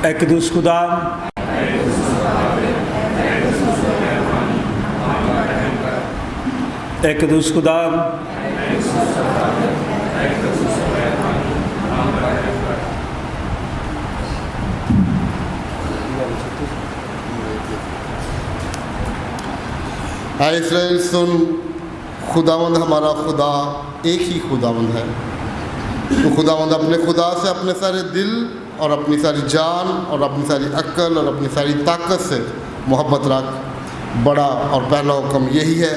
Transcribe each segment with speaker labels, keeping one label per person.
Speaker 1: اے قدوس خدا، اے قدوس خدا،
Speaker 2: اے اسرائیل سن، خداوند ہمارا خدا ایک ہی خداوند ہے۔ تو خداوند اپنے خدا سے اپنے سارے دل اور اپنی ساری جان اور اپنی ساری عقل اور اپنی ساری طاقت سے محبت رکھ۔ بڑا اور پہلا حکم یہی ہے،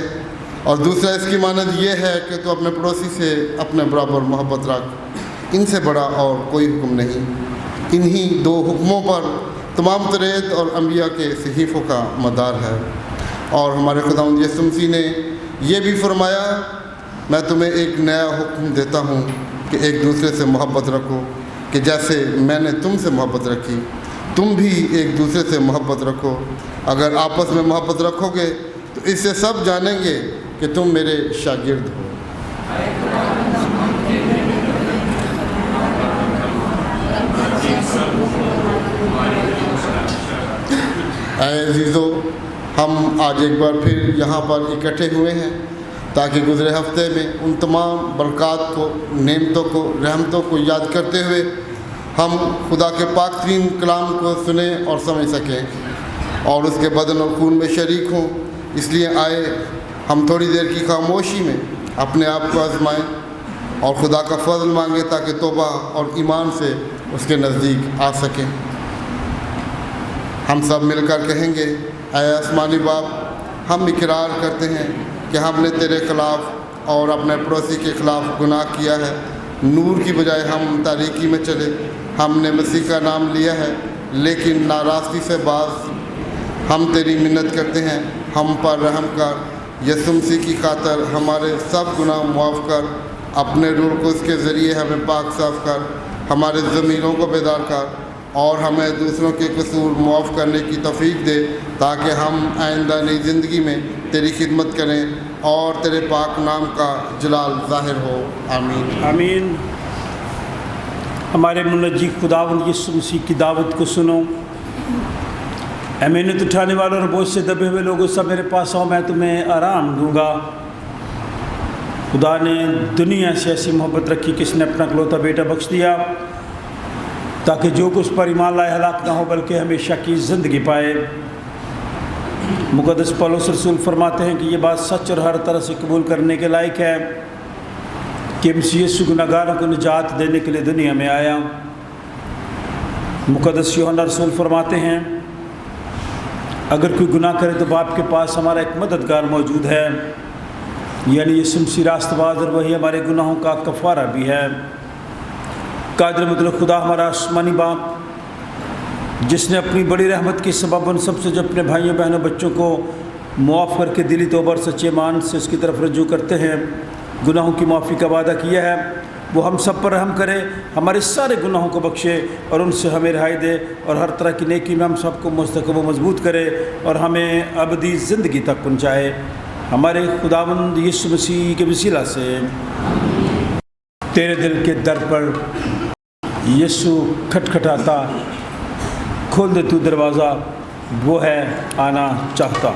Speaker 2: اور دوسرا اس کی مانند یہ ہے کہ تو اپنے پڑوسی سے اپنے برابر محبت رکھ۔ ان سے بڑا اور کوئی حکم نہیں۔ انہی دو حکموں پر تمام ترید اور انبیاء کے صحیفوں کا مدار ہے۔ اور ہمارے خداوند یسوع مسیح نے یہ بھی فرمایا، میں تمہیں ایک نیا حکم دیتا ہوں کہ ایک دوسرے سے محبت رکھو، کہ جیسے میں نے تم سے محبت رکھی تم بھی ایک دوسرے سے محبت رکھو۔ اگر آپس میں محبت رکھو گے تو اس سے سب جانیں گے کہ تم میرے شاگرد ہو۔ اے عزیزو، ہم آج ایک بار پھر یہاں پر اکٹھے ہوئے ہیں تاکہ گزرے ہفتے میں ان تمام برکات کو، نعمتوں کو، رحمتوں کو یاد کرتے ہوئے ہم خدا کے پاک ترین کلام کو سنیں اور سمجھ سکیں اور اس کے بدن اور خون میں شریک ہوں۔ اس لیے آئے ہم تھوڑی دیر کی خاموشی میں اپنے آپ کو آزمائیں اور خدا کا فضل مانگیں تاکہ توبہ اور ایمان سے اس کے نزدیک آ سکیں۔ ہم سب مل کر کہیں گے، اے آسمانی باپ، ہم اقرار کرتے ہیں کہ ہم نے تیرے خلاف اور اپنے پڑوسی کے خلاف گناہ کیا ہے۔ نور کی بجائے ہم تاریکی میں چلے۔ ہم نے مسیح کا نام لیا ہے لیکن ناراستی سے باز۔ ہم تیری منت کرتے ہیں، ہم پر رحم کر۔ یسوع مسیح کی خاطر ہمارے سب گناہ معاف کر۔ اپنے روح کو اس کے ذریعے ہمیں پاک صاف کر، ہمارے ضمیروں کو بیدار کر اور ہمیں دوسروں کے قصور معاف کرنے کی توفیق دے تاکہ ہم آئندہ نئی زندگی میں تیری خدمت کریں اور تیرے پاک نام کا جلال ظاہر ہو۔ آمین
Speaker 1: آمین۔ ہمارے منجی خداوند یسوع مسیح کی دعوت کو سنو۔ اے محنت اٹھانے والوں اور بوجھ سے دبے ہوئے لوگوں، سب میرے پاس آؤ، میں تمہیں آرام دوں گا۔ خدا نے دنیا سے ایسی محبت رکھی کہ اس نے اپنا اکلوتا بیٹا بخش دیا تاکہ جو کچھ پر ایمان لائے ہلاک نہ ہو بلکہ ہمیشہ کی زندگی پائے۔ مقدس پولس رسول فرماتے ہیں کہ یہ بات سچ اور ہر طرح سے قبول کرنے کے لائق ہے کہ مسیح یسوع گناہگاروں کو نجات دینے کے لیے دنیا میں آیا۔ مقدس یوحنا رسول فرماتے ہیں، اگر کوئی گناہ کرے تو باپ کے پاس ہمارا ایک مددگار موجود ہے، یعنی یسوع مسیح راست باز، اور وہی ہمارے گناہوں کا کفارہ بھی ہے۔ قادر مطلق خدا ہمارا آسمانی باپ، جس نے اپنی بڑی رحمت کے سبب ان سب سے جو اپنے بھائیوں بہنوں بچوں کو معاف کر کے دلی توبہ اور سچے ایمان سے اس کی طرف رجوع کرتے ہیں گناہوں کی معافی کا وعدہ کیا ہے، وہ ہم سب پر رحم کرے، ہمارے سارے گناہوں کو بخشے اور ان سے ہمیں رہائی دے اور ہر طرح کی نیکی میں ہم سب کو مستحکم و مضبوط کرے اور ہمیں ابدی زندگی تک پہنچائے۔ ہمارے خداوند یسوع مسیح کے وسیلہ سے تیرے دل کے در پر یسوع کھٹکھٹاتا، کھول دے تو دروازہ، وہ ہے آنا چاہتا۔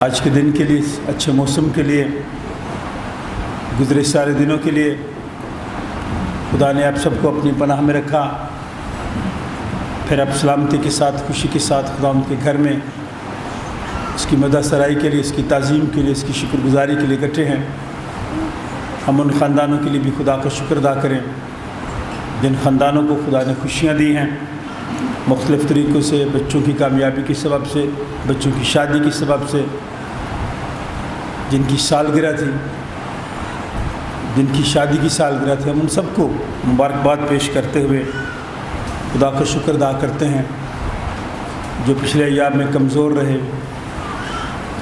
Speaker 1: آج کے دن کے لیے، اچھے موسم کے لیے، گزرے سارے دنوں کے لیے خدا نے آپ سب کو اپنی پناہ میں رکھا. پھر آپ سلامتی کے ساتھ، خوشی کے ساتھ خدا ان کے گھر میں اس کی مدح سرائی کے لیے، اس کی تعظیم کے لیے، اس کی شکر گزاری کے لیے اکٹھے ہیں. ہم ان خاندانوں کے لیے بھی خدا کا شکر ادا کریں جن خاندانوں کو خدا نے خوشیاں دی ہیں مختلف طریقوں سے، بچوں کی کامیابی کے سبب سے، بچوں کی شادی کے سبب سے، جن کی سالگرہ تھی، جن کی شادی کی سالگرہ تھی. ہم ان سب کو مبارکباد پیش کرتے ہوئے خدا کا شکر ادا کرتے ہیں. جو پچھلے ایام میں کمزور رہے،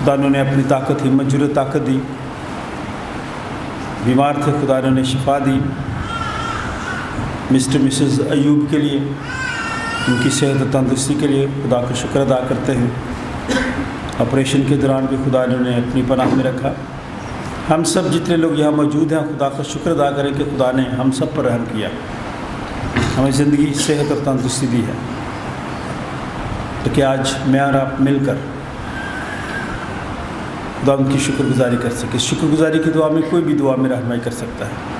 Speaker 1: خدا نے اپنی طاقت، ہمت، جرأت، طاقت دی. بیمار تھے، خدا نے شفا دی. مسٹر مسز ایوب کے لیے، ان کی صحت و تندرستی کے لیے خدا کا شکر ادا کرتے ہیں. آپریشن کے دوران بھی خدا نے اپنی پناہ میں رکھا. ہم سب جتنے لوگ یہاں موجود ہیں خدا کا شکر ادا کریں کہ خدا نے ہم سب پر رحم کیا، ہمیں زندگی، صحت اور تندرستی دی ہے، تاکہ آج میں اور آپ مل کر خدا ان کی شکر گزاری کر سکے. شکر گزاری کی دعا میں کوئی بھی دعا میں رہنمائی کر سکتا ہے.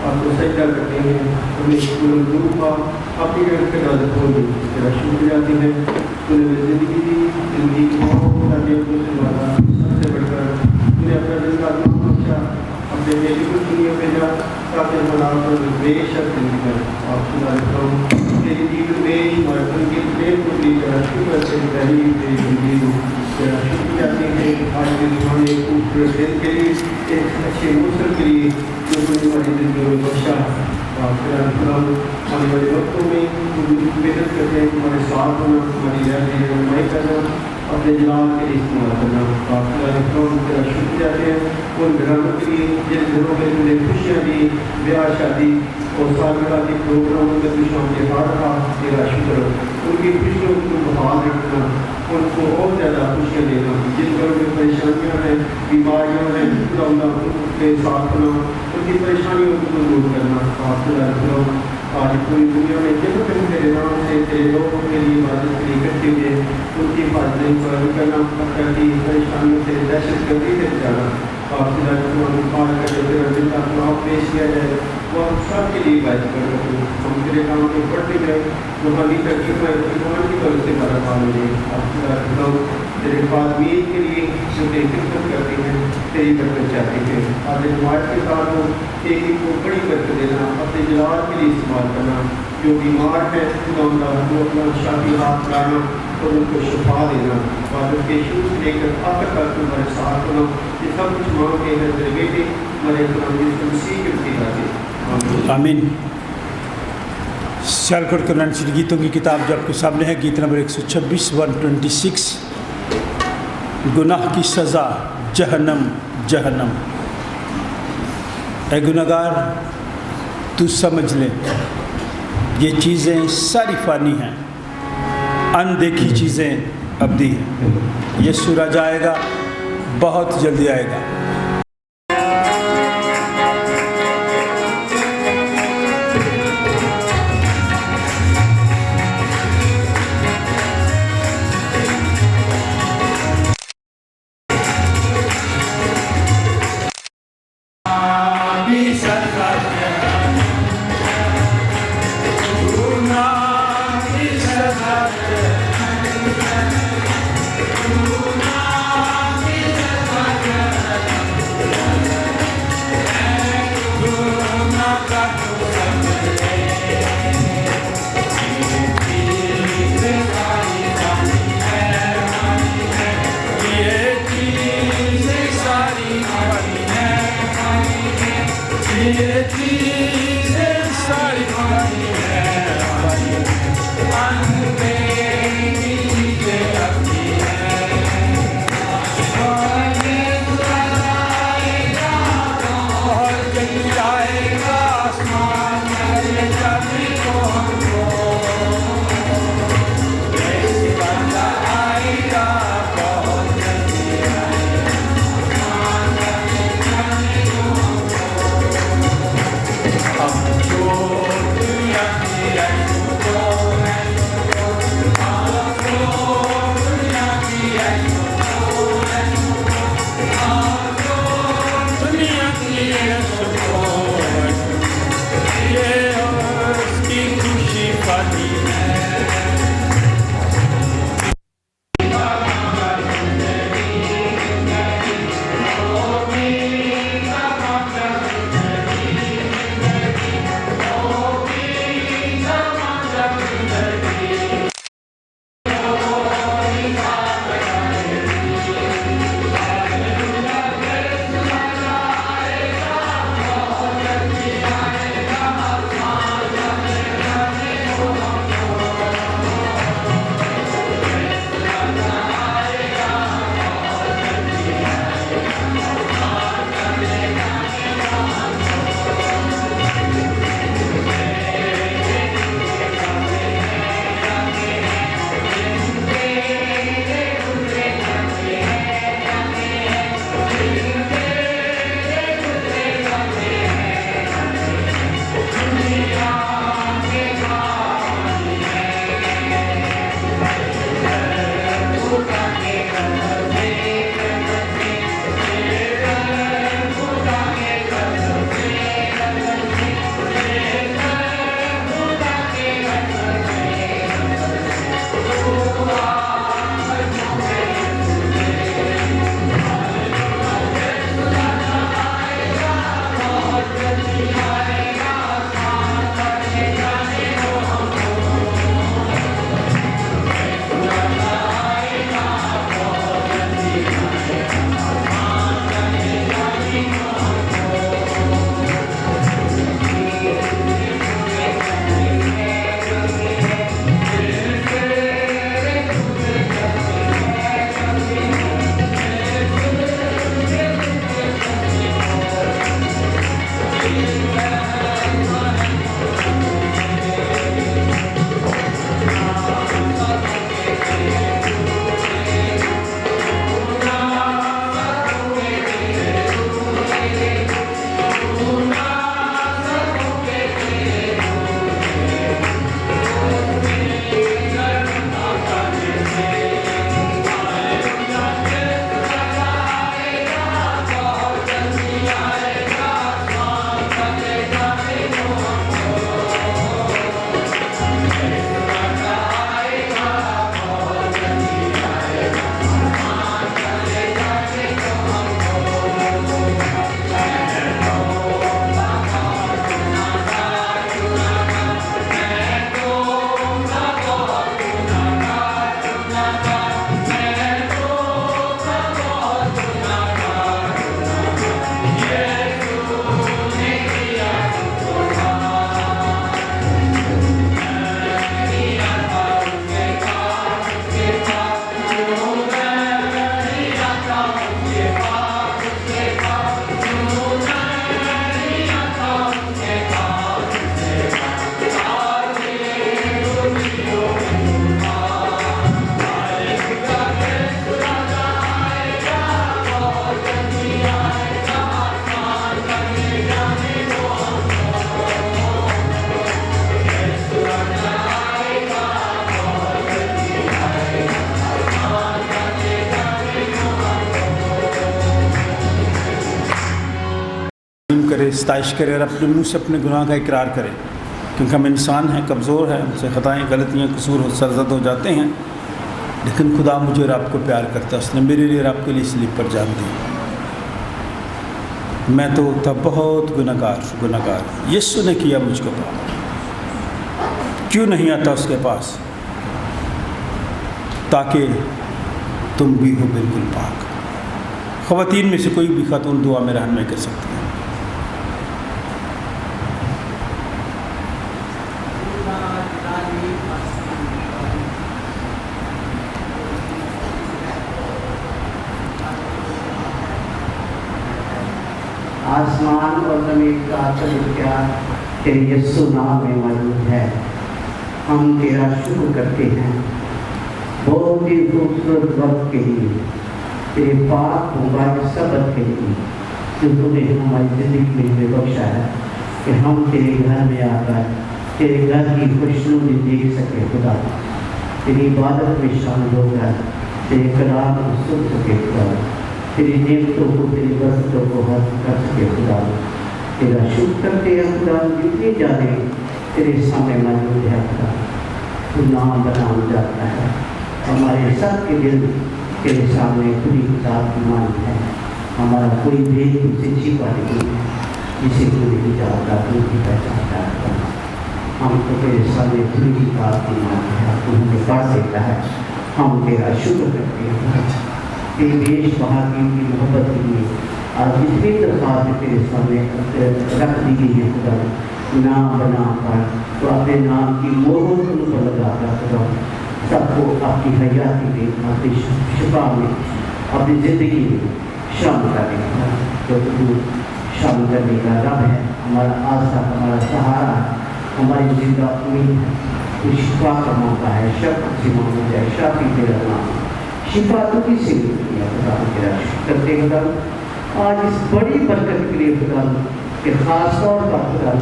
Speaker 3: آپ کو سجدہ کرتے ہیں، ہمیں اپنی عبادت ہو گئی، تیرا شکر جاتی ہے. تو نے زندگی دی، زندگی کو سب سے بڑھ کر تو نے اپنا دل کا نام بخشا، اپنے بیٹی کو دنیا بھیجا تاکہ بنا کر بے شک زندگی کر. آپ خدا رکھتا ہوں تیری دید میں اور ان کے پریم کو دی تیرا شکر سے پہلی تیری زندگی کو تیرا شکر جاتی ہے. آج کے زمانے خوبصورت دن کے لیے، ایک اچھے موسم کے لیے جو ہماری زندگی میں بخشا. آنے والے وقتوں میں محنت کرتے ہیں تمہارے ساتھ ہونا، تمہاری رہنمائی کرنا، اپنے جلال کے لیے استعمال کرنا. آپ تیرا شکر جاتے ہیں ان گھرانوں کے لیے جن گھروں میں تم نے خوشیاں دی، بیاہ شادی اور سالگرہ کے پروگراموں میں خوشیوں کے بعد رہا. تیرا شکر ان کی خوشیوں کو بحال رکھنا، ان کو اور زیادہ خوشیاں دینا. جن گھروں میں پریشانیاں ہیں، بیماریاں ہیں، خدا ان کے ساتھ ہونا، ان کی پریشانیوں کو دور کرنا. آپ خدا رکھو آج پوری دنیا میں جن کہیں تیرے نام سے تیرے لوگوں کے لیے عبادت کے لیے اکٹھے ہوئے ان کی حفاظت کرنا، فقر کی پریشانیوں سے، دہشت گردی سے بچانا. آپ خدا رکھو پار کر تیرا دل کا خلاف پیش کیا جائے، وہ ہم سب کے لیے عبادت کر رکھو. ہم تیرے کام کو پڑھتے گئے، روحانی ترقی پر ایمان کی طرف سے برقرار ہو جائے. آپ خدا رکھو تیرے خادمین کے لیے جو تیری خدمت کرتے ہیں، تیری برکت چاہتے ہیں. آج جماعت کے ساتھ ہو ایک کو بڑی برکت دینا، اپنے جلال کے لیے استعمال کرنا. جو بیمار ہے خدا کو اپنا شافی ہاتھ لانا اور ان کو شفا دینا. عبادت کے شروع سے لے کر آخر تک تمہارے ساتھ ہونا. یہ سب کچھ مانگتے ہیں تیرے بیٹے ہمارے خدا مسیح کے وسیلہ سے، آمین.
Speaker 1: سیالکوٹ کرنانچی گیتوں کی کتاب جو آپ کے سامنے ہے، گیت نمبر 126 126. گناہ کی سزا جہنم جہنم. اے گناہگار تو سمجھ لے یہ چیزیں ساری فانی ہیں، اندیکھی چیزیں ابدی ہیں. یہ سورج آئے گا، بہت جلدی آئے گا. سے ستائش کرے اور اپنے منہ سے اپنے گناہ کا اقرار کرے، کیونکہ ہم انسان ہیں، کمزور ہیں، ہم سے خطائیں، غلطیاں، قصور سرزد ہو جاتے ہیں، لیکن خدا مجھے اور آپ کو پیار کرتا ہے، اس نے میرے لیے اور آپ کے لیے صلیب پر جان دی۔ میں تو تھا بہت گناہگار، یسوع نے کیا مجھ کو پاک، کیوں نہیں آتا اس کے پاس؟ تاکہ تم بھی ہو بالکل پاک۔ خواتین میں سے کوئی بھی خاتون دعا میں رہنمائی کر سکتی ہے۔
Speaker 4: آسمان اور زمین کا سب اختیار تیرے یسوع نام میں موجود ہے۔ ہم تیرا شکر کرتے ہیں بہت ہی خوبصورت وقت کے لیے، تیرے پاک مبارک سبت کے لیے جو تو نے ہماری زندگی میں ہمیں بخشا ہے کہ ہم تیرے گھر میں آ کر تیرے گھر کی خوشنودی دیکھ سکے خدا، تیری عبادت میں شامل ہو کر تیرے کلام کو سن سکے خدا، تیری نعمتوں کو، تیری برکتوں کو حاصل کر سکے خدا۔ تیرا شکر کرتے ہیں خدا، جتنی زیادہ تیرے سامنے موجود ہے خدا، تو نام بنا جاتا ہے۔ ہمارے سب کے دل تیرے سامنے کھلی کتاب کی مانند ہے، ہمارا کوئی بھید تم سے چھپا نہیں ہے، جسے تو نہیں جانتا تو بھی پہچانتا ہے۔ ہم تو تیرے سامنے کھلی کتاب کی مانند ہے، تو ہمیں پڑھ دیتا ہے، ہم تیرا شکر کرتے ہیں تیری بیش بہادری کی محبت کے لیے۔ اور جتنی درخواست تیرے سامنے رکھ دی گئی ہے خدا، نام بنا کر تو اپنے نام کی مہر ان پر لگا کر خدا سب کو اپنی حیاتی میں، اپنی شفا میں، اپنی زندگی میں شامل کرنے کا، کیونکہ تو شامل کرنے کا رب ہے، ہمارا آسرا، ہمارا سہارا ہے، ہماری زندہ امید ہے۔ تو شفا کا موقع ہے، شفا سے مانگا جائے، شافی تیرا نام، شفا تو کسی نے کیا خدا، تیرا شکر کرتے خدا۔ آج اس بڑی برکت کے لیے خدا کہ خاص طور پر خدا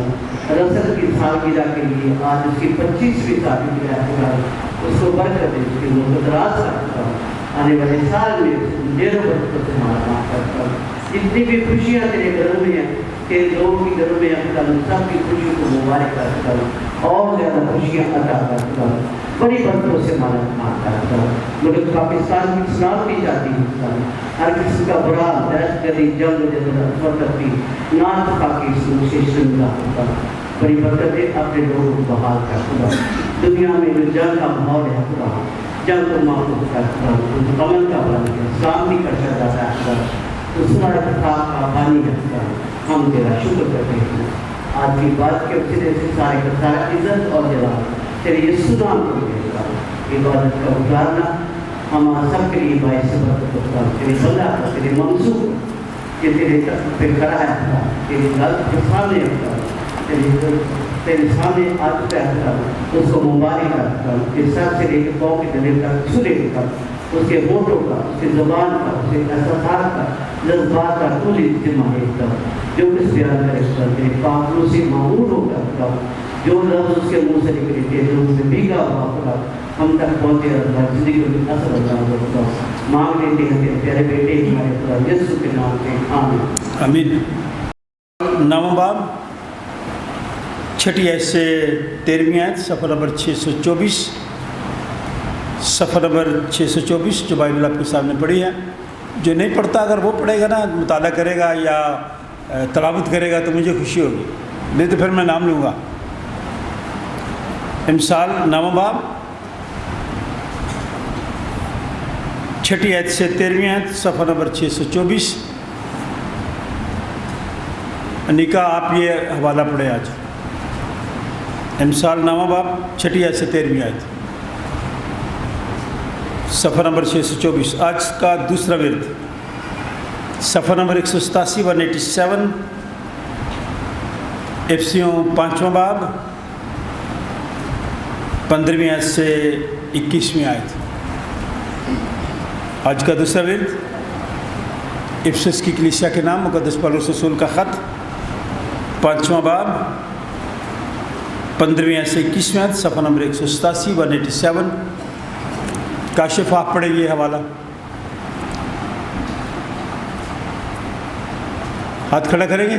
Speaker 4: رسل کی سالگرہ کے لیے آج اس کی 25ویں سالگرہ ہے خدا، اس کو برکت دے، اس کے لوگ دراز کرتا ہوں، آنے والے سال میں ڈیروں برکتوں سے ہمارا کام کرتا ہوں۔ جتنی بھی خوشیاں تیرے گھروں میں ہیں، تیرے لوگوں کی گھروں میں ہیں خدا، سب کی خوشیوں کو مبارک کرتا ہوں، اور زیادہ خوشیاں عطا کرتا ہوں، بڑی برکتوں سے ہمارا کام کرتا ہوں۔ ملک پاکستان کی سلامتی چاہتی ہوں خدا، ہر قسم کا برا، دہشت گردی، جنگ، جدت، ناتفاقی سے شرمندہ ہوتا، بڑی برکتیں اپنے لوگوں کو بحال کر خدا۔ دنیا میں جو جنگ کا ماحول ہے خدا، جنگ کو معقول کر خدا، امن کا بنا دیا، سلامتی کا شہزادہ ہے خدا، سنا اتفاق کا پانی ہے خدا۔ ہم تیرا شکر کرتے ہیں آج کی بات کے وسیلے سے سارے کا سارا عزت اور جلال تیرے یسوع نام کو دے خدا۔ عبادت کا اتارنا ہمارا سب کے لیے باعث برکت ہوتا، تیرے بندہ کا، تیرے منصوب کہ تیرے تخت پہ کھڑا ہے خدا، تیری غلط کے سامنے ہوتا، تیرے سامنے آ چکا ہے خدا، اس کو مبارک کرتا، کہ سر سے لے کے پاؤں کے تلے تک چھلے کا، اس کے ہونٹوں کا، اس کی زبان کا، اس کے احساسات کا، جذبات کا تو ذمہ ہے خدا، جو کچھ بیان کرے خدا تیرے پاکوں سے معمول ہوگا خدا، جو لفظ اس کے منہ سے نکلے تیرے روح سے بھیگا ہوا خدا ہم تک پہنچے اللہ، زندگی میں اثر اللہ خدا مانگ لیتے ہیں تیرے پیارے بیٹے ہمارے خدا یسوع کے نام سے آمین۔
Speaker 1: آمین۔ نام باب 6 سے 13 آیت، صفحہ نمبر 624، صفحہ نمبر 624 جو بائبل آپ کے سامنے پڑھی ہے۔ جو نہیں پڑھتا اگر وہ پڑھے گا نا، مطالعہ کرے گا یا تلاوت کرے گا تو مجھے خوشی ہوگی، نہیں تو پھر میں نام لوں گا۔ امثال نام باب 6 آیت سے 13 آیت، صفحہ نمبر 624۔ نکاح آپ یہ حوالہ پڑھیں آج، امثال نامہ باب 6 آیت سے 13 آیت، صفحہ نمبر 624۔ آج کا دوسرا ورد صفحہ نمبر 187 187، افسیوں 5واں باب 15 آیت سے 21 آیت۔ آج کا دوسرا ورد افسس کی کلیسیا کے نام مقدس پولس رسول کا خط 5واں باب 15 آیت سے 21 آیت، صفحہ نمبر 187 187۔ کاشف آپ پڑھیں یہ حوالہ، ہاتھ کھڑا کریں گے۔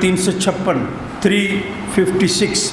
Speaker 1: 356, 356,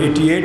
Speaker 1: 88,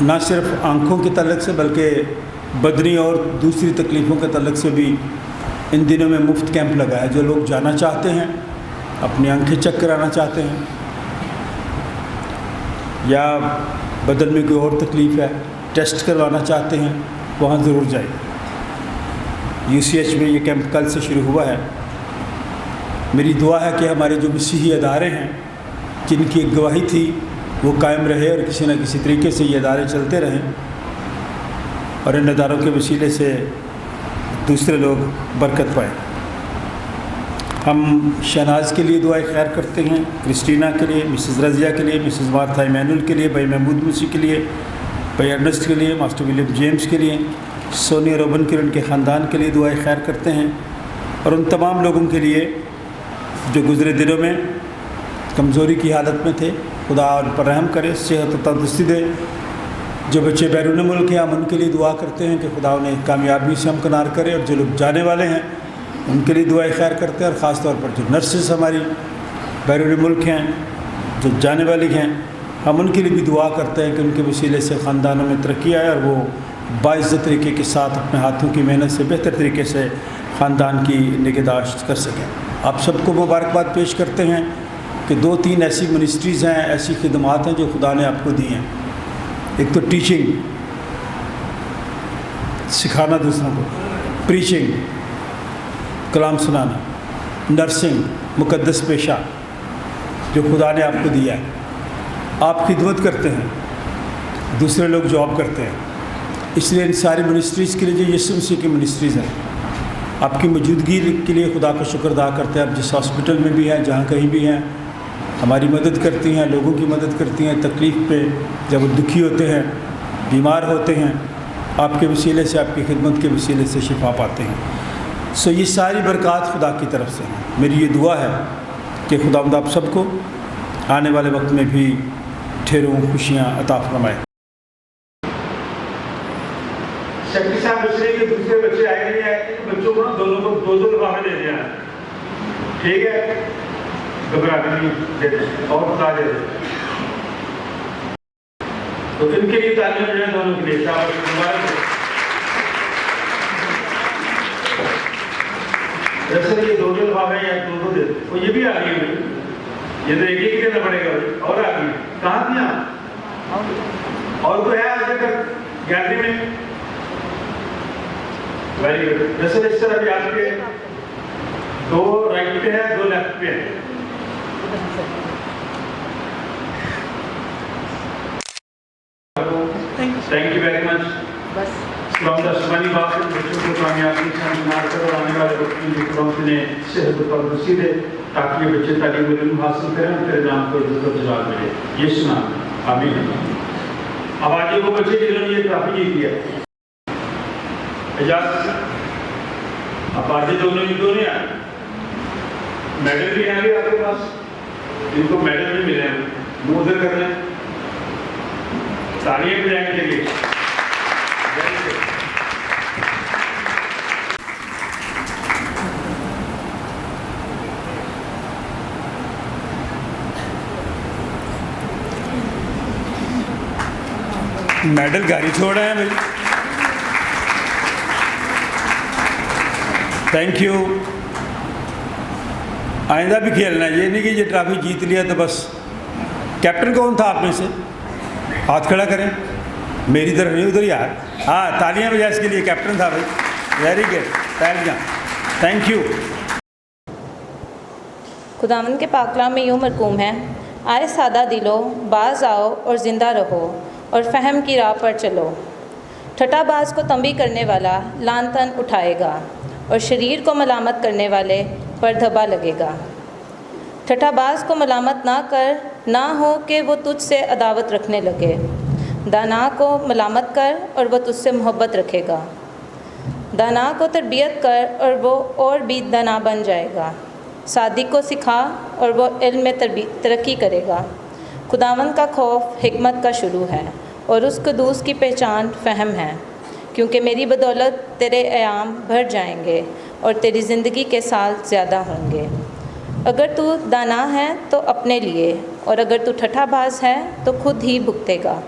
Speaker 1: نہ صرف آنکھوں کے تعلق سے بلکہ بدنی اور دوسری تکلیفوں کے تعلق سے بھی ان دنوں میں مفت کیمپ لگا ہے. جو لوگ جانا چاہتے ہیں، اپنی آنکھیں چیک کرانا چاہتے ہیں یا بدن میں کوئی اور تکلیف ہے ٹیسٹ کروانا چاہتے ہیں، وہاں ضرور جائیں. UCH میں یہ کیمپ کل سے شروع ہوا ہے. میری دعا ہے کہ ہمارے جو مسیحی ادارے ہیں جن کی ایک گواہی تھی وہ قائم رہے اور کسی نہ کسی طریقے سے یہ ادارے چلتے رہیں اور ان اداروں کے وسیلے سے دوسرے لوگ برکت پائیں. ہم شہناز کے لیے دعائیں خیر کرتے ہیں، کرسٹینہ کے لیے، مسز رضیہ کے لیے، مسز مارتھا ایمینول کے لیے، بھائی محمود مسیح کے لیے، بھائی ارنسٹ کے لیے، ماسٹر ولیم جیمز کے لیے، سونی روبن کے ان کے خاندان کے لیے دعائیں خیر کرتے ہیں، اور ان تمام لوگوں کے لیے جو گزرے دنوں میں کمزوری کی حالت میں تھے. خدا ان پر رحم کرے، صحت و تندرستی دے. جو بچے بیرون ملک ہیں ہم ان کے لیے دعا کرتے ہیں کہ خدا انہیں کامیابی سے ہمکنار کرے، اور جو لوگ جانے والے ہیں ان کے لیے دعائیں خیر کرتے ہیں، اور خاص طور پر جو نرسز ہماری بیرون ملک ہیں جو جانے والی ہیں ہم ان کے لیے بھی دعا کرتے ہیں کہ ان کے وسیلے سے خاندانوں میں ترقی آئے اور وہ باعزت طریقے کے ساتھ اپنے ہاتھوں کی محنت سے بہتر طریقے سے خاندان کی نگہداشت کر سکیں. آپ سب کو مبارکباد پیش کرتے ہیں کہ 2-3 ایسی منسٹریز ہیں، ایسی خدمات ہیں جو خدا نے آپ کو دی ہیں. ایک تو ٹیچنگ، سکھانا دوسروں کو، پریچنگ، کلام سنانا، نرسنگ، مقدس پیشہ جو خدا نے آپ کو دیا ہے. آپ خدمت کرتے ہیں، دوسرے لوگ جاب کرتے ہیں. اس لیے ان ساری منسٹریز کے لیے جو یسوع مسیح کی منسٹریز ہیں آپ کی موجودگی کے لیے خدا کا شکر ادا کرتے ہیں. آپ جس ہاسپٹل میں بھی ہیں، جہاں کہیں بھی ہیں، ہماری مدد کرتی ہیں، لوگوں کی مدد کرتی ہیں تکلیف پہ جب وہ دکھی ہوتے ہیں، بیمار ہوتے ہیں. آپ کے وسیلے سے، آپ کی خدمت کے وسیلے سے شفا پاتے ہیں. یہ ساری برکات خدا کی طرف سے ہیں. میری یہ دعا ہے کہ خداوند آپ سب کو آنے والے وقت میں بھی ڈھیروں خوشیاں عطا فرمائے.
Speaker 5: شکتی صاحب بچے کے دوسرے بچے آئے نہیں آئے، بچوں کو دونوں کو 2 لفافے دے دیا. ٹھیک ہے، گھبراہٹ نہیں دے دیں اور بتا دے دیں. تو ان کے لیے تعلیم جو ہے دونوں کے لیے دراصل یہ 2 لفافے ہیں، 2 دے دیں. اور یہ بھی آ گئی ہوئی، یہ تو ایک ہی دینا پڑے گا. اور آ گئی کہاں دیا اور تو ہے آگے تک گیلری میں. Very good. دراصل اس طرح بھی آپ کے 2 رائٹ پہ ہیں، 2 لیفٹ پہ ہیں. Thank you very much. From the سمانی باپ بچوں کو کامیابی سے ہمکنار کر اور آنے والے وقت میں خدا انہیں صحت و تندرستی دے تاکہ یہ بچے تعلیم و علم حاصل کریں اور تیرے نام کو عزت و جلال ملے. یسوع نام آمین. اب آج وہ بچے جنہوں نے یہ ٹرافی جیتی ہے اجازت سے اب آج دونوں ہیں میڈل بھی ہیں بھی آپ کے پاس. جن کو میڈل بھی ملے ہیں وہ ادھر کر رہے ہیں. تالیاں بھی جائیں کے لیے.
Speaker 1: میڈل گاڑی چھوڑ رہے ہیں بھائی. Thank you. آئندہ بھی کھیلنا ہے، یہ نہیں کہ یہ ٹرافی جیت لیا تو بس. کیپٹن کون تھا آپ میں سے؟ ہاتھ کھڑا کریں. میری طرف نہیں، ادھر یار. ہاں تالیاں بجائے اس کے لیے. کیپٹن تھا بھائی. Very good. Thank you.
Speaker 6: خداوند کے پاک کلام میں یوں مرقوم ہے، آئے سادہ دلو باز آؤ اور زندہ رہو اور فہم کی راہ پر چلو. ٹھٹا باز کو تنبیہ کرنے والا لان تن اٹھائے گا اور شریر کو ملامت کرنے والے پر دھبا لگے گا. ٹھٹا باز کو ملامت نہ کر، نہ ہو کہ وہ تجھ سے عداوت رکھنے لگے. دانا کو ملامت کر اور وہ تجھ سے محبت رکھے گا. دانا کو تربیت کر اور وہ اور بھی دانا بن جائے گا. صادق کو سکھا اور وہ علم میں ترقی کرے گا. خداوند کا خوف حکمت کا شروع ہے اور اس قدوس کی پہچان فہم ہے. کیونکہ میری بدولت تیرے ایام بھر جائیں گے اور تیری زندگی کے سال زیادہ ہوں گے. اگر تو دانا ہے تو اپنے لیے، اور اگر تو ٹھٹھا باز ہے تو خود ہی بھگتے گا.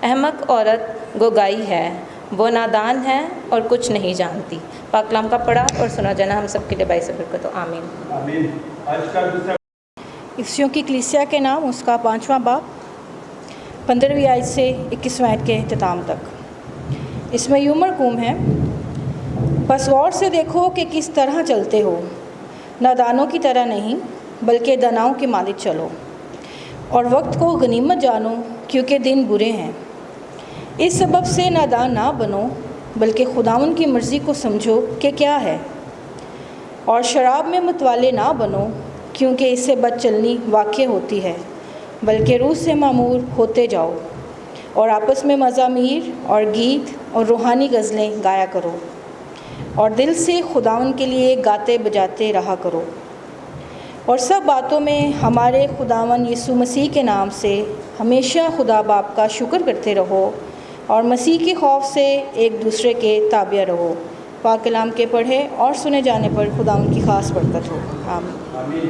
Speaker 6: احمق عورت گوگائی ہے، وہ نادان ہے اور کچھ نہیں جانتی۔ پاک کلام کا پڑھا اور سنا جانا ہم سب کے لیے باعث برکت ہو، آمین۔
Speaker 1: آمین۔ آج کا دوسرا
Speaker 7: افسیوں کی کلیسیا کے نام، اس کا 5واں باب 15ویں آیت سے 21ویں آیت کے اختتام تک۔ اس میں یوں مرقوم ہے: بس غور سے دیکھو کہ کس طرح چلتے ہو، نادانوں کی طرح نہیں بلکہ داناؤں کے مانند چلو، اور وقت کو غنیمت جانو کیونکہ دن برے ہیں۔ اس سبب سے نادان نہ بنو بلکہ خداوند کی مرضی کو سمجھو کہ کیا ہے، اور شراب میں متوالے نہ بنو کیونکہ اس سے بد چلنی واقع ہوتی ہے، بلکہ روح سے معمور ہوتے جاؤ، اور آپس میں مزامیر اور گیت اور روحانی غزلیں گایا کرو، اور دل سے خداوند کے لیے گاتے بجاتے رہا کرو، اور سب باتوں میں ہمارے خداوند یسوع مسیح کے نام سے ہمیشہ خدا باپ کا شکر کرتے رہو، اور مسیح کے خوف سے ایک دوسرے کے تابع رہو۔ پاک کلام کے پڑھے اور سنے جانے پر خداوند کی خاص برکت ہو، آمین۔
Speaker 1: آمین۔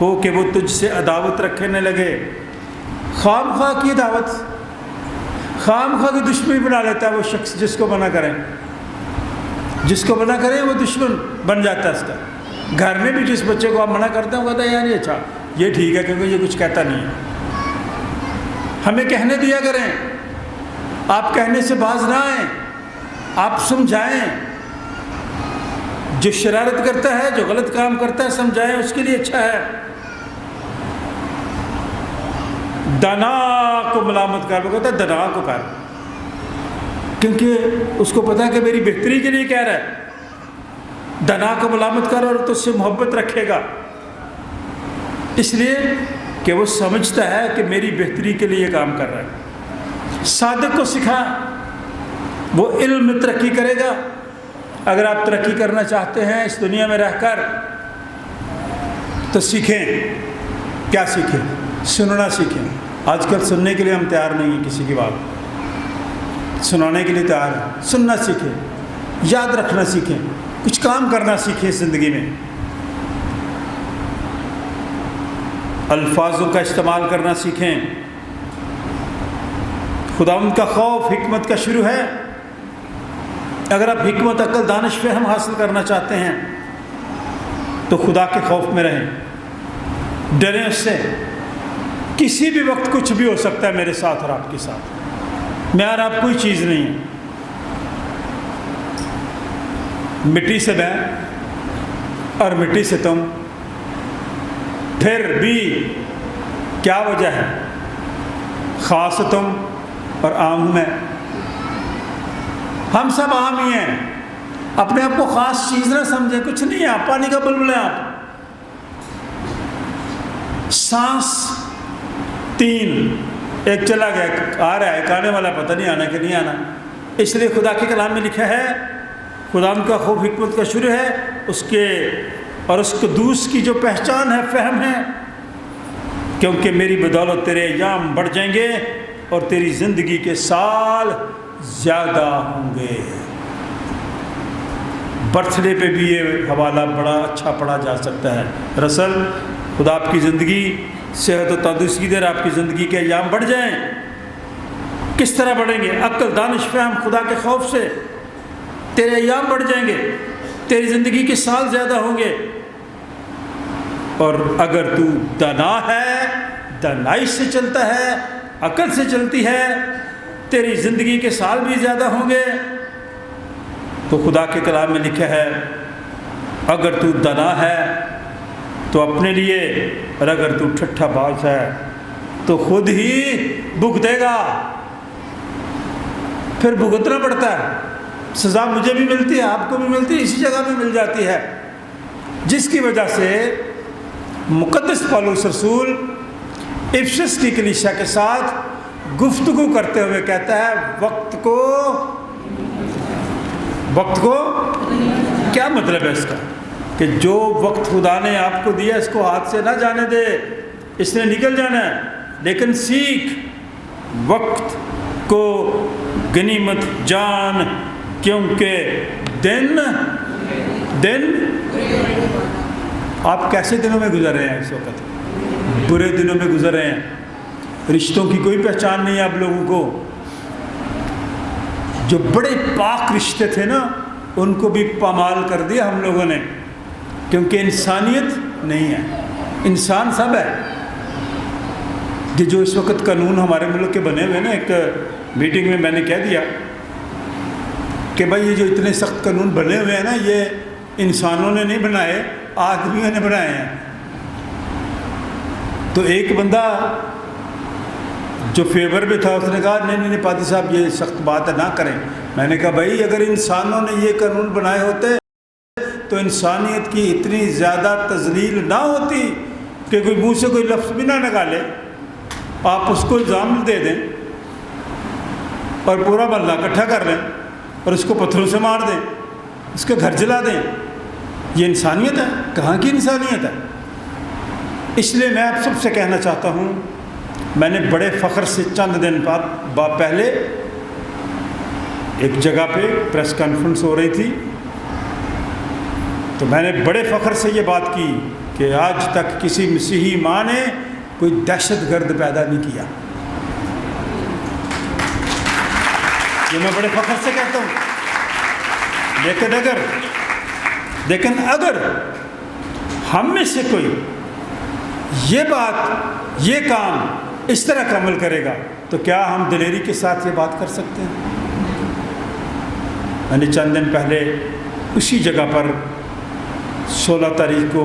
Speaker 1: ہو کہ وہ تجھ سے عداوت رکھنے لگے۔ خام خواہ کی دعوت، خام خواہ کی دشمنی بنا لیتا ہے وہ شخص جس کو منع کریں، جس کو منع کریں وہ دشمن بن جاتا ہے اس کا۔ گھر میں بھی جس بچے کو آپ منع کرتے ہیں وہ کہتا ہے یار یہ اچھا، یہ ٹھیک ہے کیونکہ یہ کچھ کہتا نہیں ہے۔ ہمیں کہنے دیا کریں، آپ کہنے سے باز نہ آئیں، آپ سمجھائیں۔ جو شرارت کرتا ہے، جو غلط کام کرتا ہے، سمجھائیں، اس کے لیے اچھا ہے۔ دنا کو ملامت کر، وہ کہتا ہے دنا کو کر، کیونکہ اس کو پتا ہے کہ میری بہتری کے لیے کہہ رہا ہے۔ دنا کو ملامت کر اور تو اس سے محبت رکھے گا، اس لیے کہ وہ سمجھتا ہے کہ میری بہتری کے لیے کام کر رہا ہے۔ صادق کو سکھا، وہ علم میں ترقی کرے گا۔ اگر آپ ترقی کرنا چاہتے ہیں اس دنیا میں رہ کر تو سیکھیں۔ کیا سیکھیں؟ سننا سیکھیں۔ آج کل سننے کے لیے ہم تیار نہیں ہیں، کسی کی بات سنانے کے لیے تیار ہیں۔ سننا سیکھیں، یاد رکھنا سیکھیں، کچھ کام کرنا سیکھیں زندگی میں۔ الفاظوں کا استعمال کرنا سیکھیں۔ خداوند کا خوف حکمت کا شروع ہے۔ اگر آپ حکمت، عقل، دانش، فہم حاصل کرنا چاہتے ہیں تو خدا کے خوف میں رہیں، ڈریں اس سے۔ کسی بھی وقت کچھ بھی ہو سکتا ہے میرے ساتھ اور آپ کے ساتھ، میں اور آپ کوئی چیز نہیں ہے۔ مٹی سے میں اور مٹی سے تم، پھر بھی کیا وجہ ہے؟ خاص تم اور عام ہوں میں۔ ہم سب عام ہی ہیں، اپنے آپ کو خاص چیز نہ سمجھیں، کچھ نہیں ہے، آپ پانی کا بلبلے ہیں۔ آپ سانس 3، ایک چلا گیا، ایک آ رہا ہے، ایک آنے والا، پتہ نہیں آنا کہ نہیں آنا۔ اس لیے خدا کے کلام میں لکھا ہے خدا کا خوف حکمت کا شروع ہے، اس کے اور اس قدوس کی جو پہچان ہے فہم ہے، کیونکہ میری بدولت تیرے ایام بڑھ جائیں گے اور تیری زندگی کے سال زیادہ ہوں گے۔ برتھ ڈے پہ بھی یہ حوالہ بڑا اچھا پڑھا جا سکتا ہے۔ رسل، خدا آپ کی زندگی صحت و تندرستی دے، آپ کی زندگی کے ایام بڑھ جائیں۔ کس طرح بڑھیں گے؟ عقل، دانش، فہم، خدا کے خوف سے تیرے ایام بڑھ جائیں گے، تیری زندگی کے سال زیادہ ہوں گے۔ اور اگر تو دنا ہے، دانائی سے چلتا ہے، عقل سے چلتی ہے، تیری زندگی کے سال بھی زیادہ ہوں گے۔ تو خدا کے کلام میں لکھا ہے اگر تو دنا ہے تو اپنے لیے، اور اگر تو ٹھٹھا باز ہے تو خود ہی بھگتے گا۔ پھر بھگتنا پڑتا ہے، سزا مجھے بھی ملتی ہے، آپ کو بھی ملتی ہے، اسی جگہ میں مل جاتی ہے، جس کی وجہ سے مقدس پولس رسول افسس کی کلیسیا کے ساتھ گفتگو کرتے ہوئے کہتا ہے وقت کو کیا مطلب ہے اس کا؟ کہ جو وقت خدا نے آپ کو دیا اس کو ہاتھ سے نہ جانے دے، اس نے نکل جانا ہے، لیکن سیکھ وقت کو غنیمت جان، کیونکہ دن آپ کیسے دنوں میں گزر رہے ہیں؟ اس وقت برے دنوں میں گزر رہے ہیں، رشتوں کی کوئی پہچان نہیں ہے آپ لوگوں کو۔ جو بڑے پاک رشتے تھے نا ان کو بھی پامال کر دیا ہم لوگوں نے، کیونکہ انسانیت نہیں ہے، انسان سب ہے۔ کہ جو اس وقت قانون ہمارے ملک کے بنے ہوئے نا، ایک میٹنگ میں میں نے کہہ دیا کہ بھائی یہ جو اتنے سخت قانون بنے ہوئے ہیں نا، یہ انسانوں نے نہیں بنائے، آدمیوں نے بنائے ہیں۔ تو ایک بندہ جو فیور میں تھا اس نے کہا نہیں پادری صاحب یہ سخت بات ہے، نہ کریں۔ میں نے کہا بھائی اگر انسانوں نے یہ قانون بنائے ہوتے تو انسانیت کی اتنی زیادہ تذلیل نہ ہوتی کہ کوئی منہ سے کوئی لفظ بھی نہ نکالے، آپ اس کو الزام دے دیں اور پورا محلہ اکٹھا کر لیں اور اس کو پتھروں سے مار دیں، اس کے گھر جلا دیں۔ یہ انسانیت ہے؟ کہاں کی انسانیت ہے؟ اس لیے میں آپ سب سے کہنا چاہتا ہوں، میں نے بڑے فخر سے چند دن بعد پہلے ایک جگہ پہ پریس کانفرنس ہو رہی تھی، تو میں نے بڑے فخر سے یہ بات کی کہ آج تک کسی مسیحی ماں نے کوئی دہشت گرد پیدا نہیں کیا. یہ میں بڑے فخر سے کہتا ہوں. لیکن اگر ہم میں سے کوئی یہ کام اس طرح کا عمل کرے گا تو کیا ہم دلیری کے ساتھ یہ بات کر سکتے ہیں؟ میں نے چند دن پہلے اسی جگہ پر 16 تاریخ کو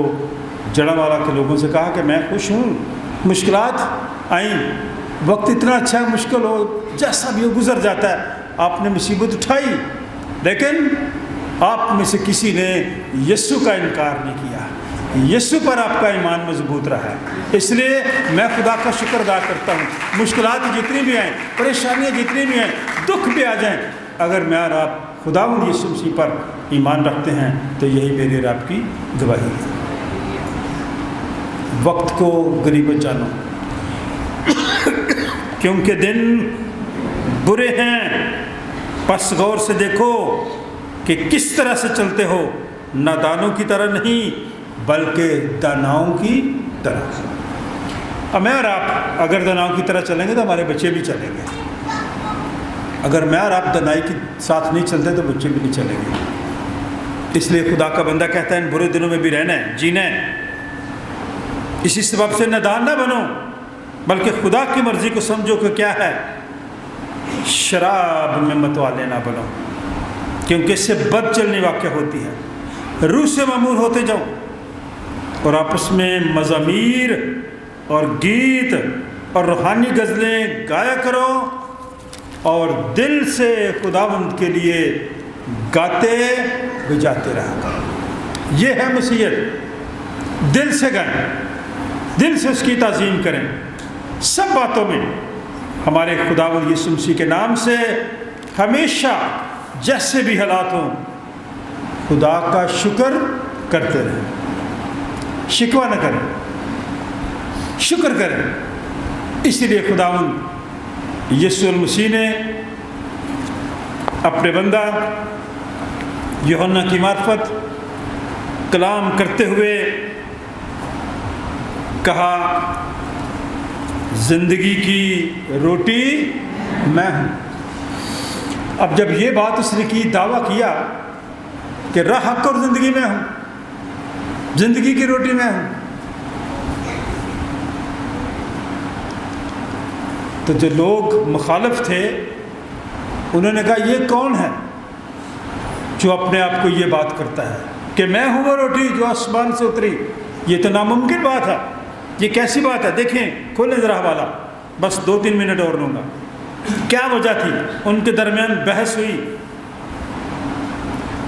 Speaker 1: جڑاوالا کے لوگوں سے کہا کہ میں خوش ہوں، مشکلات آئیں، وقت اتنا اچھا ہے، مشکل ہو جیسا بھی ہو گزر جاتا ہے، آپ نے مصیبت اٹھائی، لیکن آپ میں سے کسی نے یسوع کا انکار نہیں کیا. یسوع پر آپ کا ایمان مضبوط رہا ہے. اس لیے میں خدا کا شکر ادا کرتا ہوں. مشکلات جتنی بھی آئیں، پریشانیاں جتنی بھی آئیں، دکھ بھی آ جائیں، اگر میں اور آپ خداوند یسوع مسیح پر ایمان رکھتے ہیں تو یہی میری اور آپ کی گواہی ہے. وقت کو غنیمت جانو، کیونکہ دن برے ہیں. پس غور سے دیکھو کہ کس طرح سے چلتے ہو، نادانوں کی طرح نہیں بلکہ داناؤں کی طرح. اب میں اور آپ اگر داناؤں کی طرح چلیں گے تو ہمارے بچے بھی چلیں گے. اگر میں اور آپ دنائی کے ساتھ نہیں چلتے تو بچے بھی نہیں چلیں گے. اس لیے خدا کا بندہ کہتا ہے ان برے دنوں میں بھی رہنا ہے، جینا ہے. اسی سبب سے نادان نہ بنو بلکہ خدا کی مرضی کو سمجھو کہ کیا ہے. شراب میں متوالے نہ بنو کیونکہ اس سے بد چلنی واقع ہوتی ہے. روح سے معمور ہوتے جاؤ اور آپس میں مزامیر اور گیت اور روحانی غزلیں گایا کرو اور دل سے خداوند کے لیے گاتے بجاتے رہا کرو. یہ ہے مسیحیت. دل سے گائیں، دل سے اس کی تعظیم کریں، سب باتوں میں ہمارے خداوند یسوع مسیح کے نام سے ہمیشہ جیسے بھی حالات ہوں خدا کا شکر کرتے رہیں. شکوہ نہ کریں، شکر کریں. اسی لیے خداوند یسوع المسیح نے اپنے بندہ یوحنا کی معرفت کلام کرتے ہوئے کہا زندگی کی روٹی میں ہوں. اب جب یہ بات اس نے کی، دعویٰ کیا کہ راہ حق اور زندگی میں ہوں، زندگی کی روٹی میں ہوں، تو جو لوگ مخالف تھے انہوں نے کہا یہ کون ہے جو اپنے آپ کو یہ بات کرتا ہے کہ میں ہوں وہ روٹی جو آسمان سے اتری. یہ تو ناممکن بات ہے، یہ کیسی بات ہے؟ دیکھیں کھولیں ذرا حوالہ، بس 2-3 منٹ اور لوں گا. کیا وجہ تھی؟ ان کے درمیان بحث ہوئی.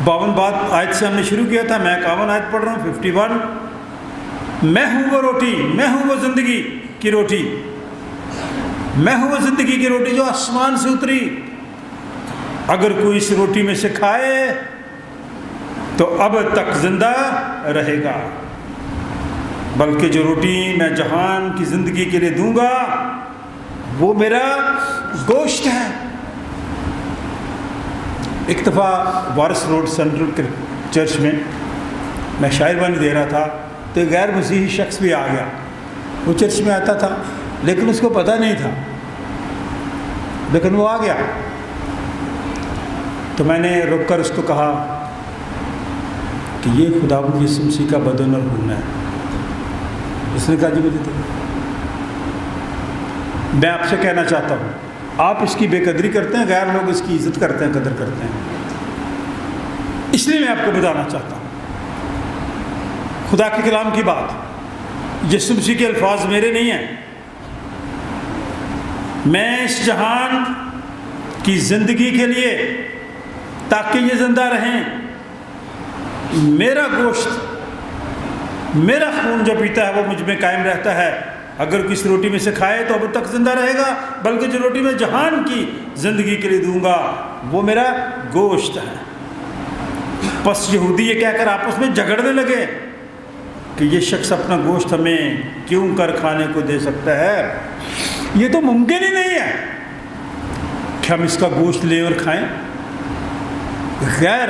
Speaker 1: 52 بات آیت سے ہم نے شروع کیا تھا، میں 51 آیت پڑھ رہا ہوں. 51 میں ہوں وہ روٹی، میں ہوں وہ زندگی کی روٹی، میں ہوں وہ زندگی کی روٹی جو آسمان سے اتری. اگر کوئی اس روٹی میں سے کھائے تو اب تک زندہ رہے گا، بلکہ جو روٹی میں جہان کی زندگی کے لیے دوں گا وہ میرا گوشت ہے. ایک دفعہ وارس روڈ سینٹرل چرچ میں شاعر دے رہا تھا تو ایک غیر مسیحی شخص بھی آ گیا. وہ چرچ میں آتا تھا لیکن اس کو پتہ نہیں تھا، لیکن وہ آ گیا. تو میں نے رک کر اس کو کہا کہ یہ خداوند یسوع مسیح کا بدن اور خون ہے. اس نے کہا جی مجھے تو میں آپ سے کہنا چاہتا ہوں آپ اس کی بے قدری کرتے ہیں، غیر لوگ اس کی عزت کرتے ہیں، قدر کرتے ہیں. اس لیے میں آپ کو بتانا چاہتا ہوں خدا کے کلام کی بات، یسوع مسیح کے الفاظ میرے نہیں ہیں. میں اس جہان کی زندگی کے لیے تاکہ یہ زندہ رہیں میرا گوشت میرا خون جو پیتا ہے وہ مجھ میں قائم رہتا ہے. اگر کس روٹی میں سے کھائے تو اب تک زندہ رہے گا، بلکہ جو روٹی میں جہان کی زندگی کے لیے دوں گا وہ میرا گوشت ہے. پس یہودی یہ کہہ کر آپس میں جھگڑنے لگے کہ یہ شخص اپنا گوشت ہمیں کیوں کر کھانے کو دے سکتا ہے؟ یہ تو ممکن ہی نہیں ہے کہ ہم اس کا گوشت لیں اور کھائیں. غیر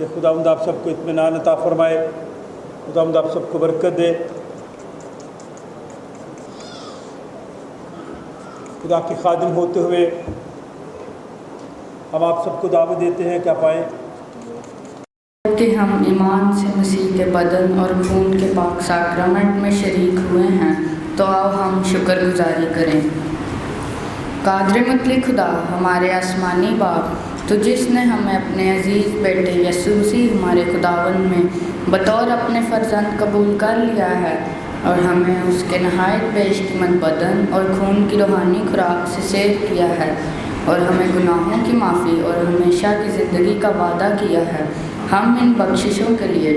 Speaker 1: کہ خداوند آپ سب کو اطمینان عطا فرمائے، خداوند آپ سب کو برکت دے۔ خدا کے خادم ہوتے ہوئے ہم آپ سب کو دعوت دیتے ہیں کہ آپ آئیں۔
Speaker 8: کہ ہم ایمان سے مسیح کے بدن اور خون کے پاک ساکرامنٹ میں شریک ہوئے ہیں، تو آؤ ہم شکر گزاری کریں۔ قادر مطلق خدا، ہمارے آسمانی باپ، تو جس نے ہمیں اپنے عزیز بیٹے یسوع مسیح ہمارے خداوند میں بطور اپنے فرزند قبول کر لیا ہے، اور ہمیں اس کے نہایت بیش قیمت بدن اور خون کی روحانی خوراک سے سیر کیا ہے، اور ہمیں گناہوں کی معافی اور ہمیشہ کی زندگی کا وعدہ کیا ہے، ہم ان بخششوں کے لیے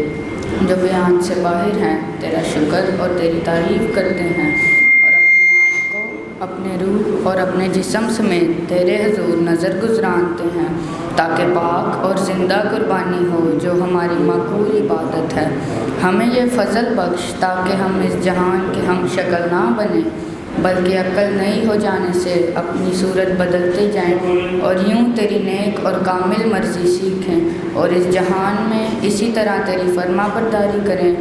Speaker 8: جو بیان سے باہر ہیں تیرا شکر اور تیری تعریف کرتے ہیں، اور اپنے آپ کو اپنے روح اور اپنے جسم سمیت تیرے حضور نظر گزرانتے ہیں، تاکہ پاک اور زندہ قربانی ہو جو ہماری معقول عبادت ہے۔ ہمیں یہ فضل بخش تاکہ ہم اس جہان کے ہم شکل نہ بنیں، بلکہ عقل نئی ہو جانے سے اپنی صورت بدلتے جائیں، اور یوں تیری نیک اور کامل مرضی سیکھیں، اور اس جہان میں اسی طرح تیری فرما برداری کریں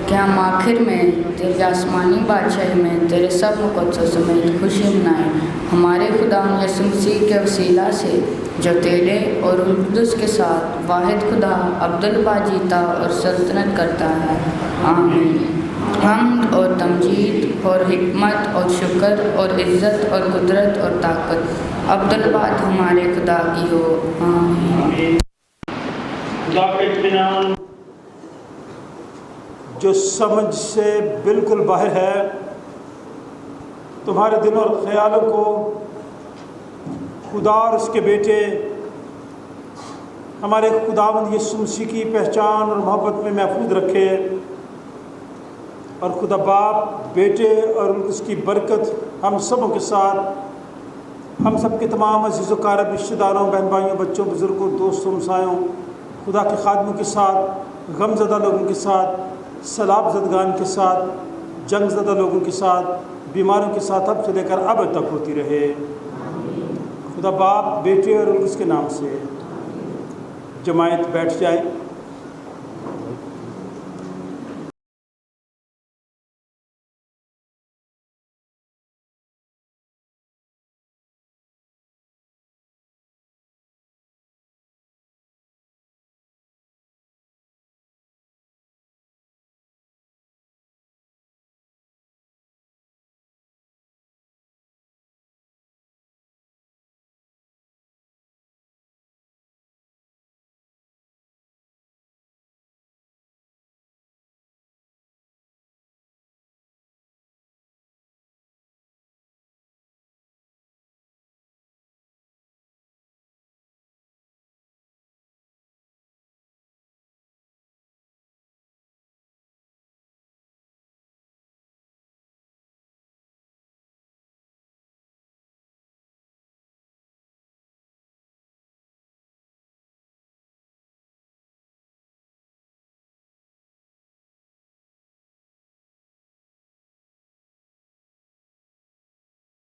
Speaker 8: کہ ہم آخر میں تیری آسمانی بادشاہی میں تیرے سب مقدسوں سمیت خوشی منائیں، ہمارے خدا یسوع مسیح کے وسیلہ سے، جو تیرے اور روح القدس کے ساتھ واحد خدا عبدالباجیتا اور سلطنت کرتا ہے، آمین۔ حمد اور تمجید اور حکمت اور شکر اور عزت اور قدرت اور طاقت عبدالباد ہمارے خدا کی ہو، آمین۔
Speaker 5: خدا کا اطمینان
Speaker 1: جو سمجھ سے بالکل باہر ہے، تمہارے دلوں اور خیالوں کو خدا اور اس کے بیٹے ہمارے خداوند یسوع مسیح کی پہچان اور محبت میں محفوظ رکھے، اور خدا باپ، بیٹے اور اس کی برکت ہم سبوں کے ساتھ، ہم سب کے تمام عزیز و اقارب رشتہ داروں، بہن بھائیوں، بچوں، بزرگوں، دوستوں، ہمسایوں، خدا کے خادموں کے ساتھ، غم زدہ لوگوں کے ساتھ، سیلاب زدگان کے ساتھ، جنگ زدہ لوگوں کے ساتھ، بیماروں کے ساتھ اب سے لے کر اب تک ہوتی رہے۔ خدا باپ، بیٹے اور اس کے نام سے جماعت بیٹھ جائے۔